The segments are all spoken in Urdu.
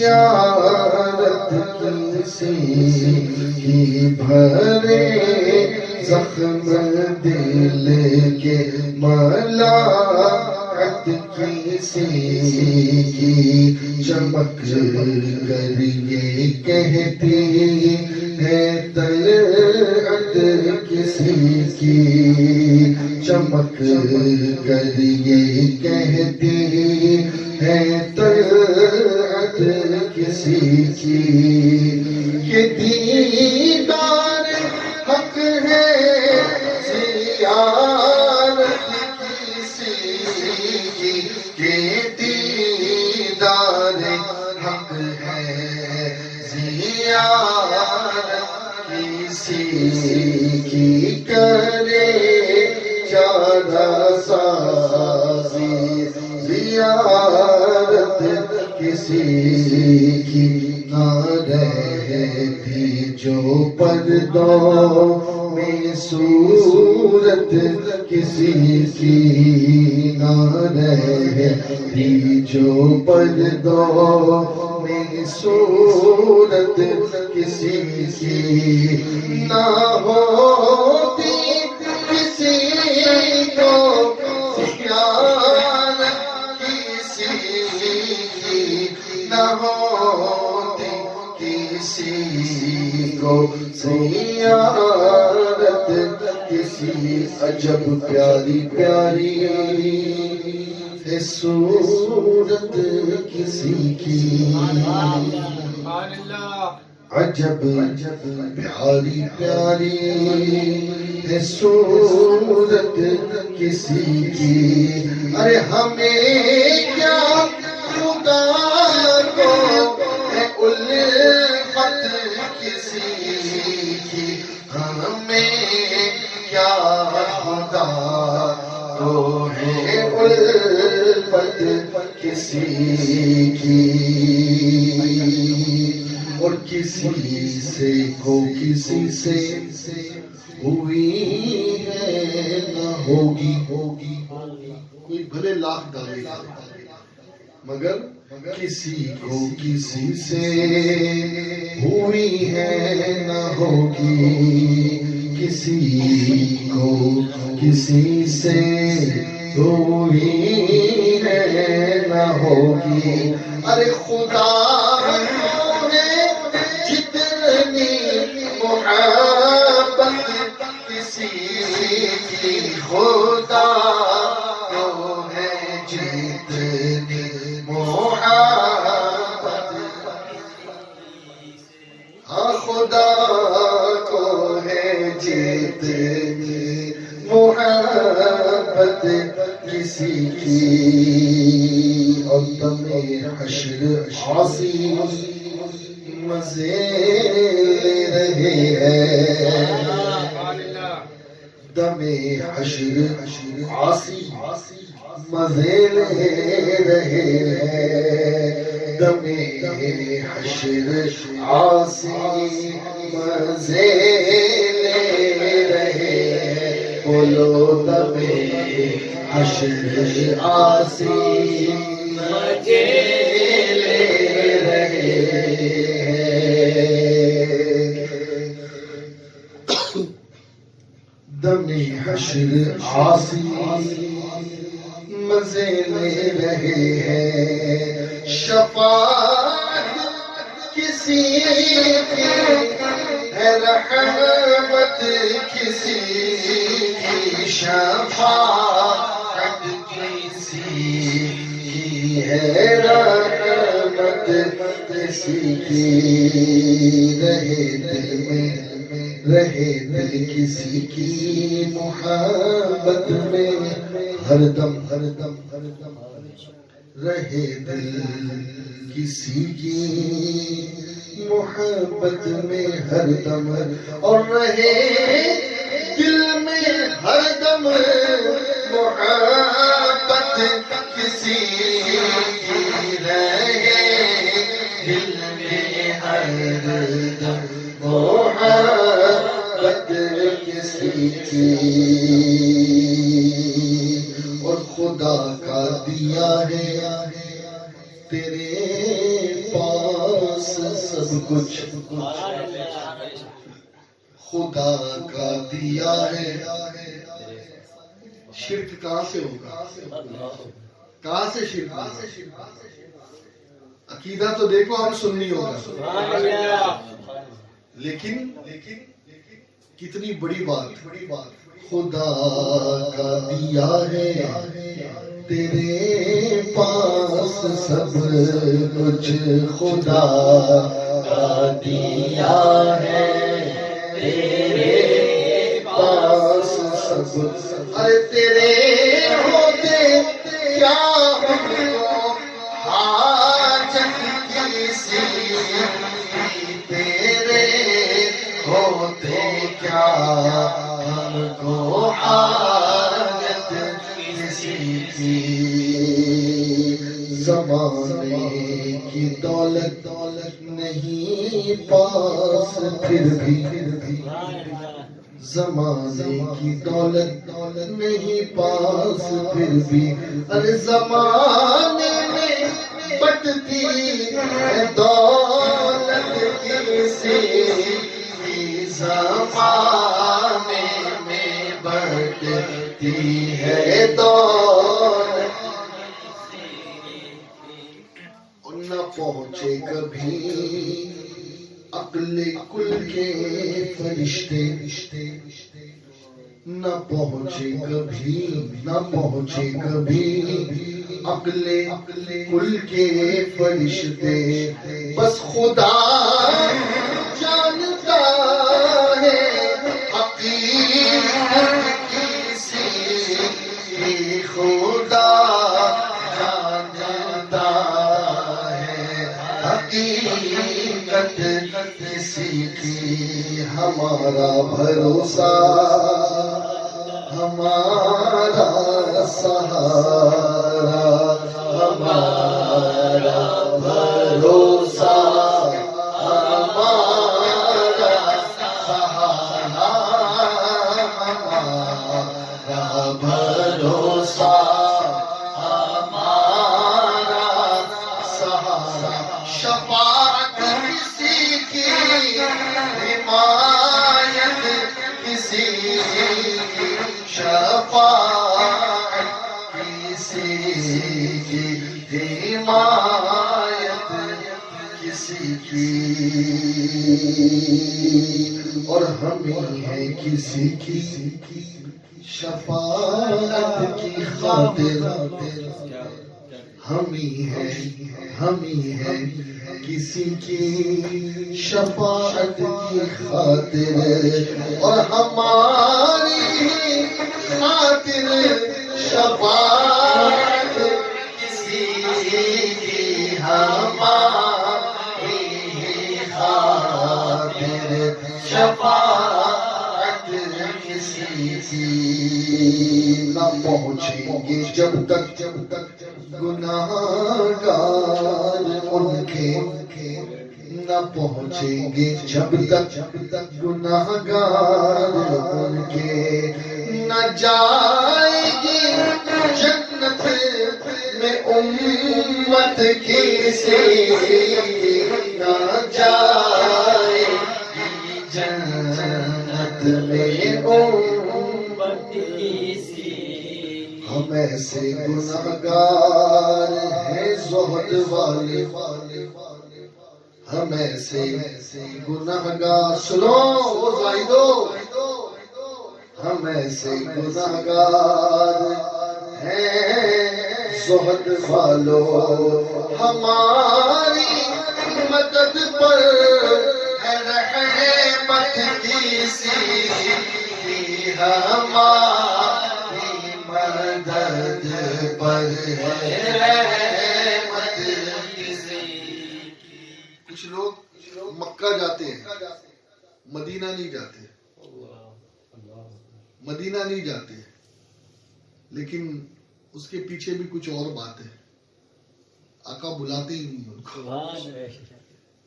زیارت کسی کی بھرے زخم دل کے ملاحت کسی کی چمک کر یہ کہتی ہے طلعت کسی کی چمک کر یہ کہتی ہے طلعت کسی کی یہ دیدار حق ہے زیارت کسی کی یہ دیدار حق ہے زیارت کسی کی کرے چارہ سازی زیارت کسی کی نہ رہتی جو پردوں میں صورت کسی کی نہ رہتی جو پردوں میں صورت کسی کی نہ ہوتی کسی کو زیارت کسی کی نہ ہوتی کسی کو زیارت کسی عجب پیاری پیاری ہے صورت کسی کی عجب پیاری پیاری ہے صورت کسی کی ارے ہمیں کیا خدا کو ہے الفت کسی کی ہمیں کیا خدا کو ہے الفت کسی کی اور کسی سے کو کسی سے ہوئی ہے نہ ہوگی کوئی بھلے لاکھ دعوے مگر کسی کو کسی سے ہوئی ہے نہ ہوگی کسی کو کسی سے ہوئی ہے نہ ہوگی ارے خدا محبت کسی کی خدا کو ہے جتنی محبت ہاں خدا کو ہے جتنی محبت کسی کی اور دم حشر عاصی مزے لے رہے ہیں دم حشر عاصی مزے لے رہے ہیں دم حشر عاصی مزے لے رہے ہیں بولو دم حشر عاصی مزے لے رہے دم حشر عاصی مزے لے رہے ہیں شفاعت کسی کی ہے رحمت کسی کی شفاعت کسی کی ہے رحمت کسی کی رہے دل میں رہے دل کسی کی محبت میں ہر دم رہے دل کسی کی محبت میں ہر دم اور رہے دل میں ہر دم محبت کسی کی رہے دل میں ہر دم محبت کسی کی اور خدا کا دیا ہے تیرے تیرے پاس سب کچھ خدا کا دیا ہے. شرک کہاں سے ہوگا؟ کہاں سے شرک ہوگا؟ عقیدہ تو دیکھو ہم سنی ہوگا، لیکن کتنی بڑی بات، خدا کا دیا ہے تیرے پاس سب کچھ، خدا کا دیا ہے تیرے پاس سب. ارے تیرے ہوتے کیا ہم کو حاجت کسی کی، تیرے ہوتے کیا ہم کو حاجت کسی کی. زمانے کی دولت نہیں پاس پھر بھی، زمانے کی دولت نہیں پاس پھر بھی. ارے زمانے میں بٹتی ہے دولت کسی کی، زمانے میں بٹتی ہے دولت. نہ پہنچے کبھی عقل کل کے فرشتے، نہ پہنچے کبھی عقل کل کے فرشتے. بس خدا جانتا ہے حقیقت کسی کی، خدا جانتا ہے حقیقت کسی کی. ہمارا بھروسہ، ہمارا سہارا، ہمارا بھروسہ، ہمارا سہارا، ہمارا بھروسہ، ہمارا سہارا. شفاعت کسی کی، حمایت کسی کی، شفاعت کسی کی، حمایت کسی کی. اور ہمیں ہے کسی کی شفاعت کی خاطر، ہمیں ہے کسی کی شفاعت کی خاطر. اور ہماری خاطر شفاعت کسی کی، ہماری خاطر شفاعت کسی کی. نہ پہنچیں گے جب تک گناہگار ان کے، نہ پہنچیں گے جب تک گناہگار ان کے. نہ جائے گی جنت میں امت کسی، نہ جائے گی جنت میں امت کسی. ہم ایسے گناہگار ہیں زہد والے، ہم ایسے گناہگار، سنو وہ زاہدو، ہم ایسے گناہگار ہیں زہد والو. ہماری مدد پر ہے رحمت کسی کی، ہماری مدد پر ہے رحمت کسی کی. کچھ لوگ مکہ جاتے ہیں، مدینہ نہیں جاتے، مدینہ نہیں جاتے، لیکن اس کے پیچھے بھی کچھ اور بات ہے. آقا بلاتے ہی نہیں ان کو.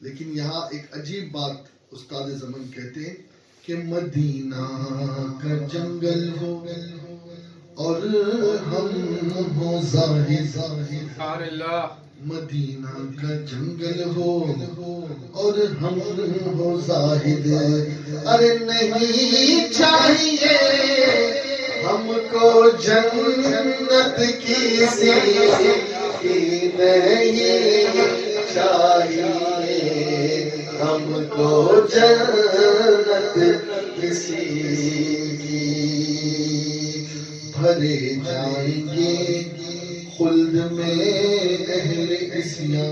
لیکن یہاں ایک عجیب بات استاد زمن کہتے ہیں کہ مدینہ کا جنگل ہو اور ہم ہو ظاہر، مدینہ کا جنگل ہو اور ہم ہو زاہد، ارے نہیں چاہیے ہم کو جنت کسی کی نہیں چاہیے، ہم کو جنت کسی کی، بھرے جائیں گے خلد میں اہل عصیاں،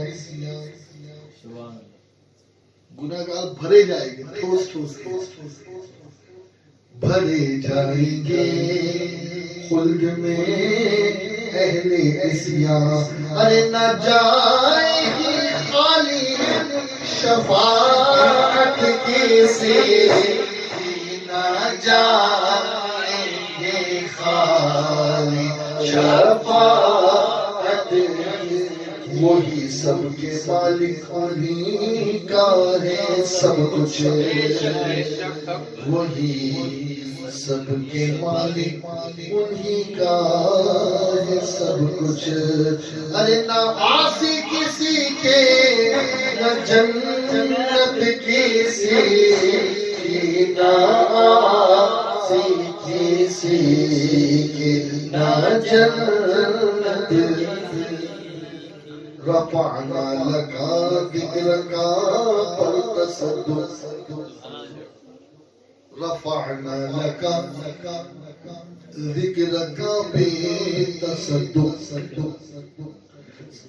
گناہگار بھرے جائیں گے، ٹھوس ٹھوس بھرے جائیں گے خلد میں اہل عصیاں، ارے نہ جائے گی خالی شفاعت کسی، نہ جائیں گے خالی شفاعت، وہی سب کے مالک انہی کا ہے سب کچھ، وہی سب کے مالک انہی کا ہے سب کچھ، ارے نہ عاصی کسی کے نہ جنت کسی کی، نہ عاصی کسی کے نہ جنت، رفعنا لکا ذکرکا پر تصدق، رفعنا لکا ذکرکا بے تصدق،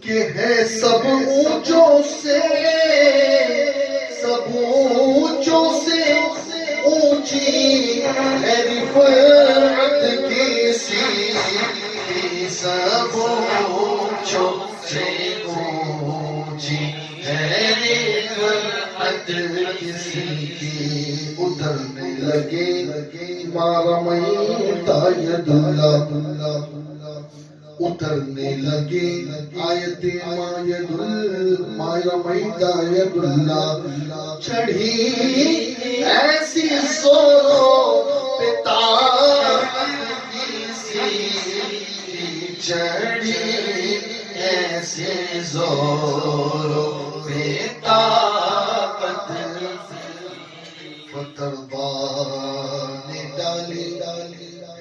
کہ ہے سب اونچوں سے اونچی ہے رفعت کسی، سب اونچوں سے اونچی ہے رفعت کسی کی، اترنے لگے ما رمیت ید اللہ، اترنے لگے آیت ما رمیت ید اللہ، چڑھی ایسی زوروں پہ طاقت کسی، چڑھی ایسی زوروں پہ طاقت، فترضا نے ڈالی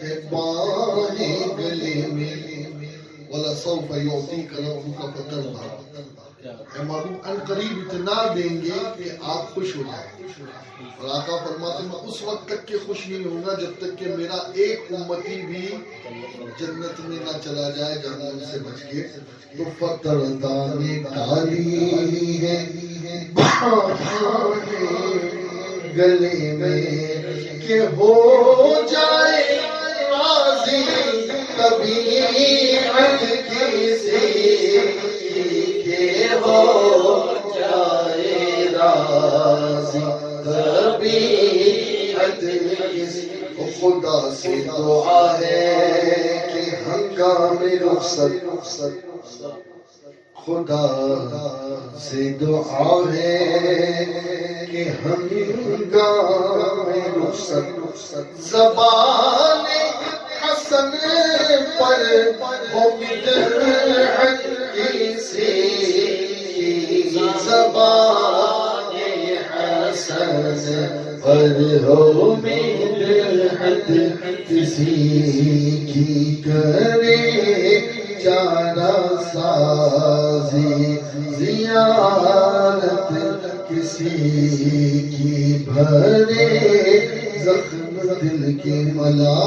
ہے باہیں گلے میں، وَلَسَوْفَ يُعْطِيكَ رَبُّكَ فَتَرْضَىٰ، اے محبوب ان قریب اتنا دیں گے کہ آپ خوش ہو جائیں، اور آقا فرماتے ہیں میں اس وقت تک کہ خوش نہیں ہوں گا جب تک کہ میرا ایک امتی بھی جنت میں نہ چلا جائے جہنم سے بچ کے، تو فترضا نے ڈالی ہے گلے میں کہ ہو جائے راضی طبیعت کسی، کہ ہو جائے راضی طبیعت کسی، خدا سے دعا ہے کہ ہنگام رخصت، خدا سے دعا ہے کہ ہنگام رخصت، زبان حسن پر ہو مدحت کسی، زبان حسن پر ہو مدحت کسی کی، کرے چارہ سازی زیارت کسی کی، بھرے زخم دل کے ملا